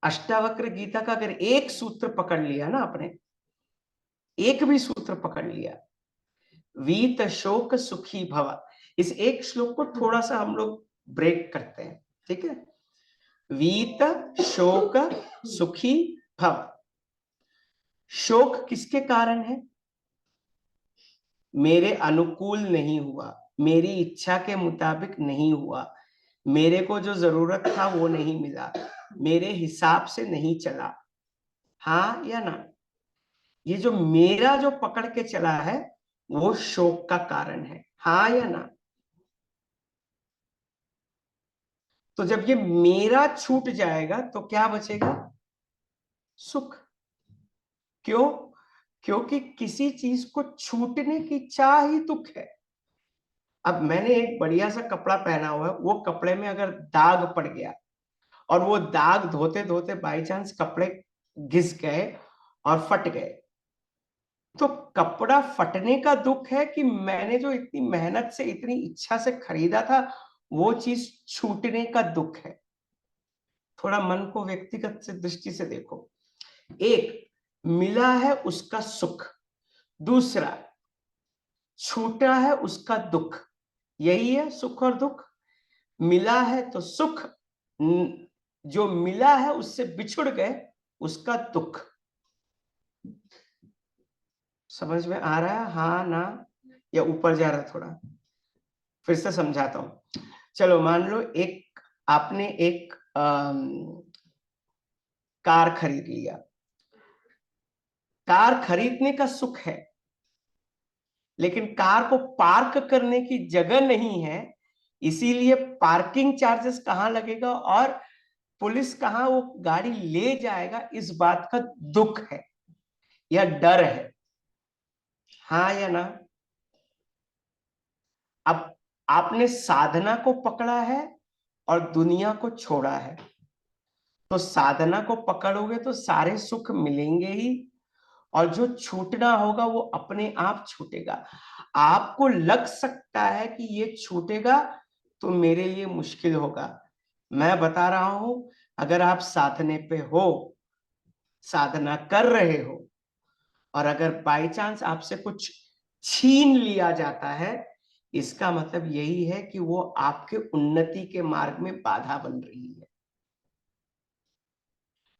अष्टावक्र गीता का अगर एक सूत्र पकड़ लिया ना आपने, एक भी सूत्र पकड़ लिया, वीत शोक सुखी भव, इस एक श्लोक को थोड़ा सा हम लोग ब्रेक करते हैं, ठीक है। वीत शोक सुखी भव, शोक किसके कारण है? मेरे अनुकूल नहीं हुआ, मेरी इच्छा के मुताबिक नहीं हुआ, मेरे को जो जरूरत था वो नहीं मिला, मेरे हिसाब से नहीं चला, हाँ या ना? ये जो मेरा जो पकड़ के चला है वो शोक का कारण है, हाँ या ना? तो जब ये मेरा छूट जाएगा तो क्या बचेगा? सुख। क्यों? क्योंकि किसी चीज को छूटने की चाह ही दुख है। अब मैंने एक बढ़िया सा कपड़ा पहना हुआ है, वो कपड़े में अगर दाग पड़ गया और वो दाग धोते धोते बाई चांस कपड़े घिस गए और फट गए, तो कपड़ा फटने का दुख है कि मैंने जो इतनी मेहनत से इतनी इच्छा से खरीदा था वो चीज छूटने का दुख है। थोड़ा मन को व्यक्तिगत से दृष्टि से देखो। एक, मिला है उसका सुख, दूसरा छूटा है उसका दुख। यही है सुख और दुख। मिला है तो सुख, जो मिला है उससे बिछुड़ गए उसका दुख। समझ में आ रहा है, हाँ ना? या ऊपर जा रहा है थोड़ा? फिर से समझाता हूं। चलो मान लो एक आपने एक कार खरीद लिया। कार खरीदने का सुख है, लेकिन कार को पार्क करने की जगह नहीं है, इसीलिए पार्किंग चार्जेस कहां लगेगा और पुलिस कहां वो गाड़ी ले जाएगा, इस बात का दुख है या डर है, हाँ या ना? अब आपने साधना को पकड़ा है और दुनिया को छोड़ा है, तो साधना को पकड़ोगे तो सारे सुख मिलेंगे ही, और जो छूटना होगा वो अपने आप छूटेगा। आपको लग सकता है कि ये छूटेगा तो मेरे लिए मुश्किल होगा। मैं बता रहा हूं, अगर आप साधने पे हो, साधना कर रहे हो, और अगर बाई चांस आपसे कुछ छीन लिया जाता है, इसका मतलब यही है कि वो आपके उन्नति के मार्ग में बाधा बन रही है,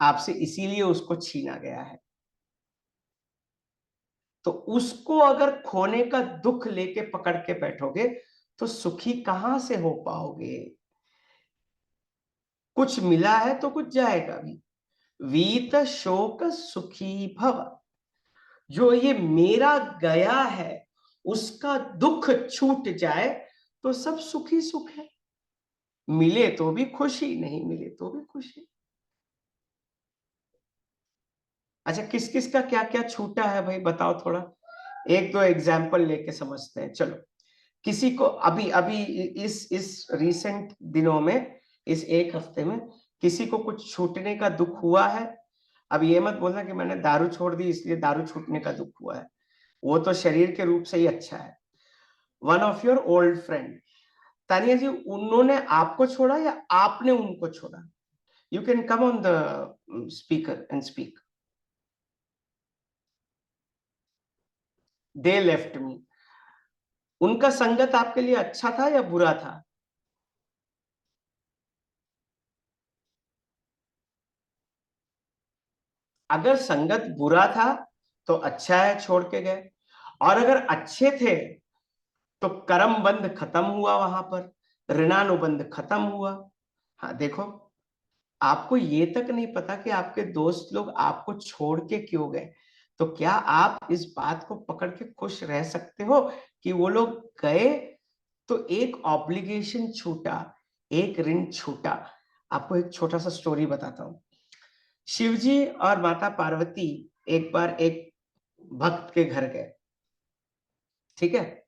आपसे इसीलिए उसको छीना गया है। तो उसको अगर खोने का दुख लेके पकड़ के बैठोगे तो सुखी कहां से हो पाओगे? कुछ मिला है तो कुछ जाएगा भी। वीत शोक सुखी भव, जो ये मेरा गया है उसका दुख छूट जाए तो सब सुखी सुख है। मिले तो भी खुशी, नहीं मिले तो भी खुशी। अच्छा, किस किस का क्या क्या छूटा है भाई, बताओ थोड़ा। एक दो एग्जाम्पल लेके समझते हैं, चलो। किसी को अभी अभी इस रीसेंट दिनों में, इस एक हफ्ते में किसी को कुछ छूटने का दुख हुआ है? अब ये मत बोलना कि मैंने दारू छोड़ दी इसलिए दारू छूटने का दुख हुआ है, वो तो शरीर के रूप से ही अच्छा है। One of your old friend, Tania ji, उन्होंने आपको छोड़ा या आपने उनको छोड़ा? You can come on the speaker and speak. They left me. उनका संगत आपके लिए अच्छा था या बुरा था? अगर संगत बुरा था तो अच्छा है छोड़ के गए, और अगर अच्छे थे तो कर्म बंध खत्म हुआ, वहां पर ऋणानुबंध खत्म हुआ। हाँ देखो, आपको ये तक नहीं पता कि आपके दोस्त लोग आपको छोड़ के क्यों गए, तो क्या आप इस बात को पकड़ के खुश रह सकते हो कि वो लोग गए तो एक ऑब्लिगेशन छूटा, एक ऋण छूटा? आपको एक छोटा सा स्टोरी बताता हूँ। शिवजी और माता पार्वती एक बार एक भक्त के घर गए, ठीक है।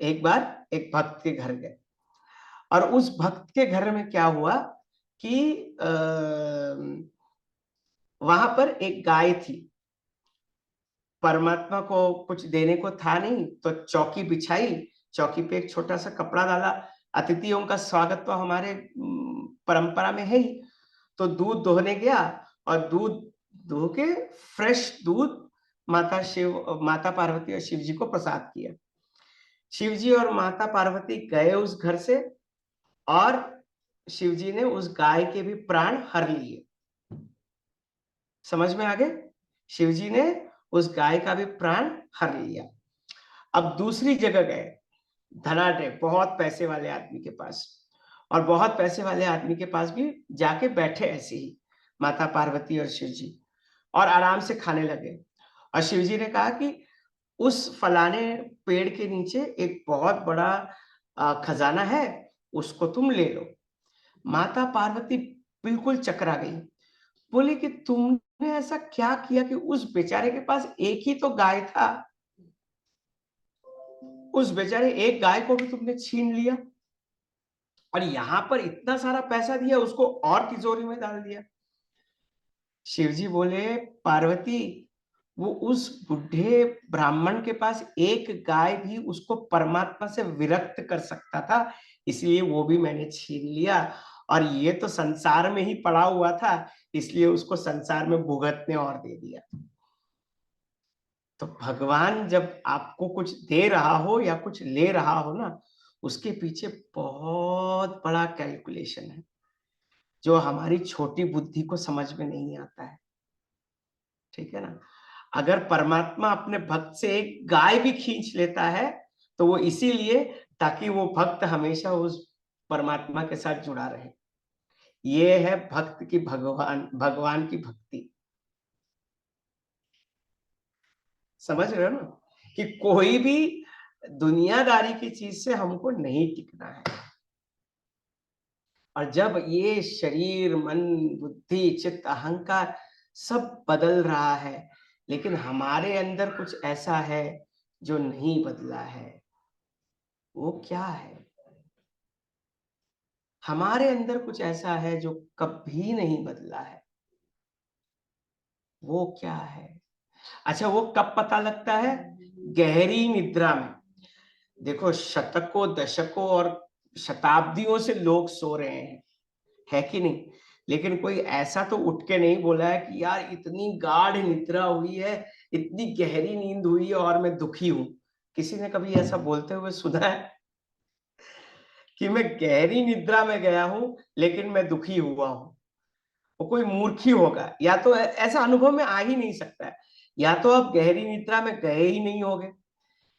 एक बार एक भक्त के घर गए, और उस भक्त के घर में क्या हुआ कि वहां पर एक गाय थी। परमात्मा को कुछ देने को था नहीं, तो चौकी बिछाई, चौकी पे एक छोटा सा कपड़ा डाला। अतिथियों का स्वागत तो हमारे परंपरा में है ही। तो दूध दोहने गया, और दूध दो के फ्रेश दूध माता पार्वती और शिव जी को प्रसाद किया। शिव जी और माता पार्वती गए उस घर से, और शिव जी ने उस गाय के भी प्राण हर लिए। समझ में आ गए? शिव जी ने उस गाय का भी प्राण हर लिया। अब दूसरी जगह गए, धनाढ्य बहुत पैसे वाले आदमी के पास, और बहुत पैसे वाले आदमी के पास भी जाके बैठे ऐसे ही माता पार्वती और शिव जी, और आराम से खाने लगे। और शिव जी ने कहा कि उस फलाने पेड़ के नीचे एक बहुत बड़ा खजाना है, उसको तुम ले लो। माता पार्वती बिल्कुल चकरा गई, बोली कि तुमने ऐसा क्या किया कि उस बेचारे के पास एक ही तो गाय था, उस बेचारे एक गाय को भी तुमने छीन लिया, और यहां पर इतना सारा पैसा दिया, उसको और तिजोरी में डाल दिया। शिवजी बोले, पार्वती, वो उस बुढ़े ब्राह्मण के पास एक गाय भी उसको परमात्मा से विरक्त कर सकता था, इसलिए वो भी मैंने छीन लिया, और ये तो संसार में ही पड़ा हुआ था, इसलिए उसको संसार में भुगतने और दे दिया। तो भगवान जब आपको कुछ दे रहा हो या कुछ ले रहा हो ना, उसके पीछे बहुत बड़ा कैलकुलेशन है, जो हमारी छोटी बुद्धि को समझ में नहीं आता है। ठीक है ना? अगर परमात्मा अपने भक्त से एक गाय भी खींच लेता है, तो वो इसीलिए ताकि वो भक्त हमेशा उस परमात्मा के साथ जुड़ा रहे। ये है भक्त की भगवान की भक्ति। समझ रहे हो ना, कि कोई भी दुनियादारी की चीज से हमको नहीं टिकना है। और जब ये शरीर, मन, बुद्धि, चित्त, अहंकार सब बदल रहा है, लेकिन हमारे अंदर कुछ ऐसा है जो नहीं बदला है, वो क्या है? हमारे अंदर कुछ ऐसा है जो कभी नहीं बदला है, वो क्या है? अच्छा, वो कब पता लगता है? गहरी निद्रा में। देखो, शतकों, दशकों और शताब्दियों से लोग सो रहे हैं, है कि नहीं? लेकिन कोई ऐसा तो उठ के नहीं बोला है कि यार इतनी गाढ़ निद्रा हुई है, इतनी गहरी नींद हुई है और मैं दुखी हूं। किसी ने कभी ऐसा बोलते हुए सुना है कि मैं गहरी निद्रा में गया हूं लेकिन मैं दुखी हुआ हूं? वो कोई मूर्ख ही होगा, या तो ऐसा अनुभव में आ ही नहीं सकता है। या तो आप गहरी निद्रा में गए ही नहीं होगे,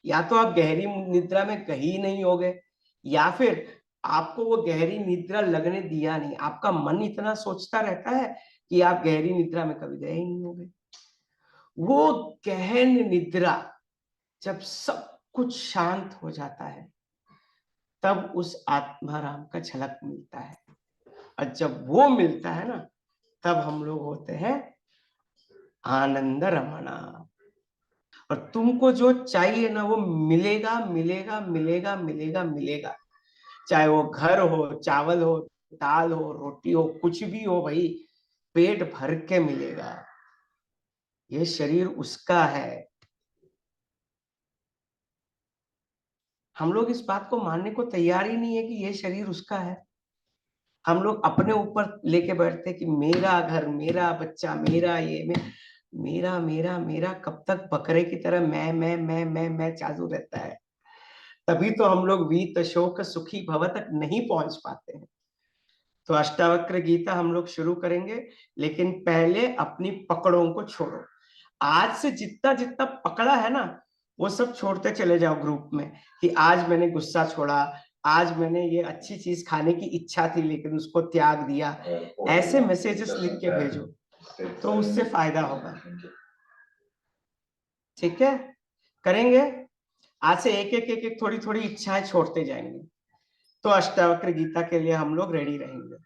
या तो आप गहरी निद्रा में कहीं ही नहीं होगे, या फिर आपको वो गहरी निद्रा लगने दिया नहीं। आपका मन इतना सोचता रहता है कि आप गहरी निद्रा में कभी गए ही नहीं होगे। वो गहन निद्रा, जब सब कुछ शांत हो जाता है, तब उस आत्माराम का झलक मिलता है। और जब वो मिलता है ना, तब हम लोग होते हैं आनंद रमणा। और तुमको जो चाहिए ना, वो मिलेगा मिलेगा मिलेगा मिलेगा मिलेगा। चाहे वो घर हो, चावल हो, दाल हो, रोटी हो, कुछ भी हो भाई, पेट भर के मिलेगा। ये शरीर उसका है। हम लोग इस बात को मानने को तैयार ही नहीं है कि ये शरीर उसका है। हम लोग अपने ऊपर लेके बैठते हैं कि मेरा घर, मेरा बच्चा, मेरा ये, मेरा मेरा मेरा, कब तक बकरे की तरह मैं चालू रहता है। तभी तो हम लोग वीत शोक सुखी भव तक नहीं पहुंच पाते हैं। तो अष्टावक्र गीता हम लोग शुरू करेंगे, लेकिन पहले अपनी पकड़ों को छोड़ो। आज से जितना जितना पकड़ा है ना, वो सब छोड़ते चले जाओ ग्रुप में, कि आज मैंने गुस्सा छोड़ा, आज मैंने ये अच्छी चीज खाने की इच्छा थी लेकिन उसको त्याग दिया। ऐसे मैसेजेस लिख के भेजो, तो उससे फायदा होगा। ठीक है, करेंगे। आज से एक एक एक एक थोड़ी थोड़ी इच्छाएं छोड़ते जाएंगे, तो अष्टावक्र गीता के लिए हम लोग रेडी रहेंगे।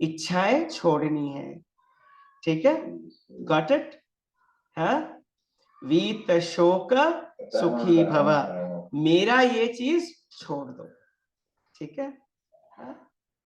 इच्छाएं छोड़नी है, ठीक है? Got it? हाँ, वीत शोक सुखी भव, मेरा ये चीज छोड़ दो। ठीक है? हाँ?